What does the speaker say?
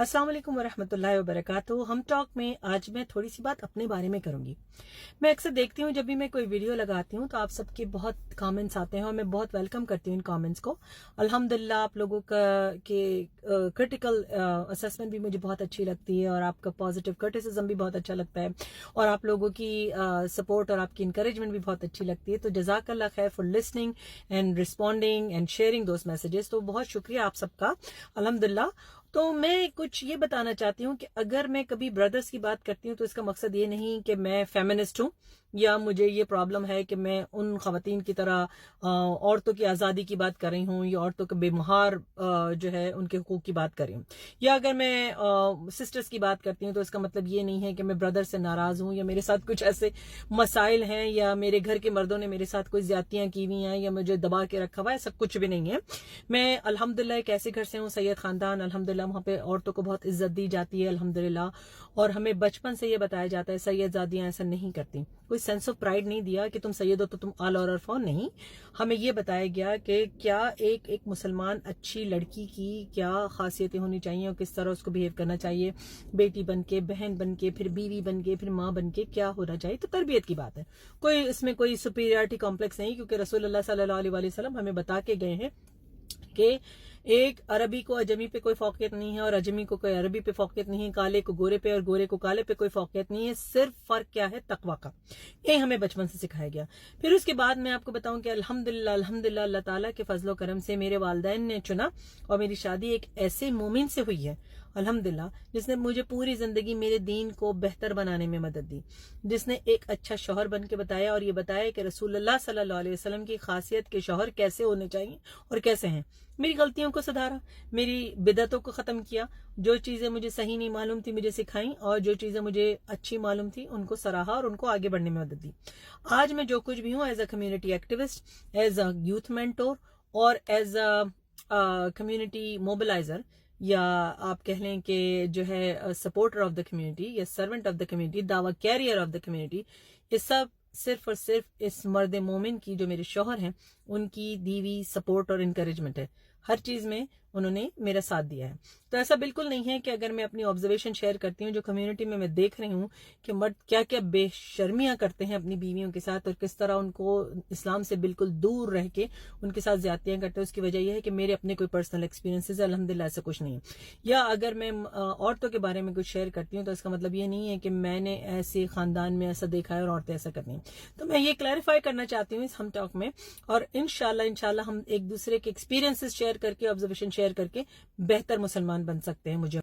अस्सलाम वालेकुम वरहमतुल्लाहि वबरकातुहू। हम टॉक में आज मैं थोड़ी सी बात अपने बारे में करूंगी। मैं अक्सर देखती हूँ जब भी मैं कोई वीडियो लगाती हूँ तो आप सबके बहुत कमेंट्स आते हैं और मैं बहुत वेलकम करती हूँ इन कमेंट्स को। अल्हम्दुलिल्लाह आप लोगों का के क्रिटिकल असेसमेंट भी मुझे बहुत अच्छी लगती है और आपका पॉजिटिव क्रिटिसिज्म भी बहुत अच्छा लगता है और आप लोगों की सपोर्ट और आपकी इंकरेजमेंट भी बहुत अच्छी लगती है। तो जज़ाकल्लाह खैर for listening and responding and sharing those messages. तो बहुत शुक्रिया आप सबका, अल्हम्दुलिल्लाह। तो मैं कुछ ये बताना चाहती हूँ कि अगर मैं कभी ब्रदर्स की बात करती हूँ तो इसका मकसद ये नहीं कि मैं फेमिनिस्ट हूँ या मुझे ये प्रॉब्लम है कि मैं उन खवातीन की तरह औरतों की आज़ादी की बात कर रही हूँ या औरतों के बेमहार जो है उनके हुकूक की बात कर रही हूँ। या अगर मैं सिस्टर्स की बात करती हूँ तो इसका मतलब ये नहीं है कि मैं ब्रदर से नाराज़ हूँ या मेरे साथ कुछ ऐसे मसाइल हैं या मेरे घर के मर्दों ने मेरे साथ कोई ज्यादतियाँ की हुई हैं या मुझे दबा के रखा हुआ है। ऐसा कुछ भी नहीं है। मैं अल्हम्दुलिल्लाह एक ऐसे घर से हूँ, सैयद खानदान, अल्हम्दुलिल्लाह वहाँ पे औरतों को बहुत इज्जत दी जाती है अल्हम्दुलिल्लाह। और हमें बचपन से ये बताया जाता है सैयदजादियाँ ऐसा नहीं करती। कोई सेंस ऑफ प्राइड नहीं दिया कि तुम सैयद हो तो तुम आला और अरफा नहीं। हमें ये बताया गया कि क्या एक मुसलमान अच्छी लड़की की क्या खासियतें होनी चाहिए और किस तरह उसको बिहेव करना चाहिए, बेटी बन के, बहन बन के, फिर बीवी बन के, फिर माँ बन के क्या होना चाहिए। तो तरबियत की बात है, कोई इसमें कोई सुपीरियरिटी कॉम्प्लेक्स नहीं, क्योंकि रसूलुल्लाह सल्लल्लाहु अलैहि वसल्लम हमें बता के गए हैं कि एक अरबी को अजमी पे कोई फौकियत नहीं है और अजमी को कोई अरबी पे फौकियत नहीं है, काले को गोरे पे और गोरे को काले पे कोई फौकियत नहीं है। सिर्फ फर्क क्या है? तकवा का। ये हमें बचपन से सिखाया गया। फिर उसके बाद मैं आपको बताऊं कि अल्हम्दुलिल्लाह अल्हम्दुलिल्लाह अल्लाह ताला के फजलो करम से मेरे वालिदैन ने चुना और मेरी शादी एक ऐसे मोमिन से हुई है अल्हम्दुलिल्लाह, जिसने मुझे पूरी जिंदगी मेरे दीन को बेहतर बनाने में मदद दी, जिसने एक अच्छा शौहर बन के बताया और ये बताया कि रसूलुल्लाह सल्लल्लाहु अलैहि वसल्लम की खासियत के शौहर कैसे होने चाहिए और कैसे हैं। मेरी गलतियों को सुधारा, मेरी बिदअतों को ख़त्म किया, जो चीज़ें मुझे सही नहीं मालूम थी मुझे सिखाई और जो चीज़ें मुझे अच्छी मालूम थी उनको सराहा और उनको आगे बढ़ने में मदद दी। आज मैं जो कुछ भी हूँ as a community activist, as a youth mentor और एज अ कम्युनिटी मोबिलाइजर, या आप कह लें कि जो है सपोर्टर ऑफ द कम्युनिटी या सर्वेंट ऑफ द कम्युनिटी, दावा कैरियर ऑफ द कम्युनिटी, ये सब सिर्फ और सिर्फ इस मर्द मोमिन की जो मेरे शौहर हैं उनकी दीवी सपोर्ट और इनकरेजमेंट है। हर चीज़ में उन्होंने मेरा साथ दिया है। तो ऐसा बिल्कुल नहीं है कि अगर मैं अपनी ऑब्जर्वेशन शेयर करती हूँ जो कम्युनिटी में मैं देख रही हूँ कि मर्द क्या क्या बेशर्मियाँ करते हैं अपनी बीवियों के साथ और किस तरह उनको इस्लाम से बिल्कुल दूर रह के उनके साथ ज्यादतियाँ करते हैं, उसकी वजह यह है कि मेरे अपने कोई पर्सनल एक्सपीरियंसेस है। अल्हम्दुलिल्लाह ऐसा कुछ नहीं है। या अगर मैं औरतों के बारे में कुछ शेयर करती हूँ तो इसका मतलब ये नहीं है कि मैंने ऐसे खानदान में ऐसा देखा है और औरतें ऐसा करती हैं। तो मैं ये क्लैरिफाई करना चाहती हूँ इस हम टॉक में, और इंशाल्लाह हम एक दूसरे के एक्सपीरियंसेस शेयर करके, ऑब्जर्वेशन शेयर करके बेहतर मुसलमान बन सकते हैं। मुझे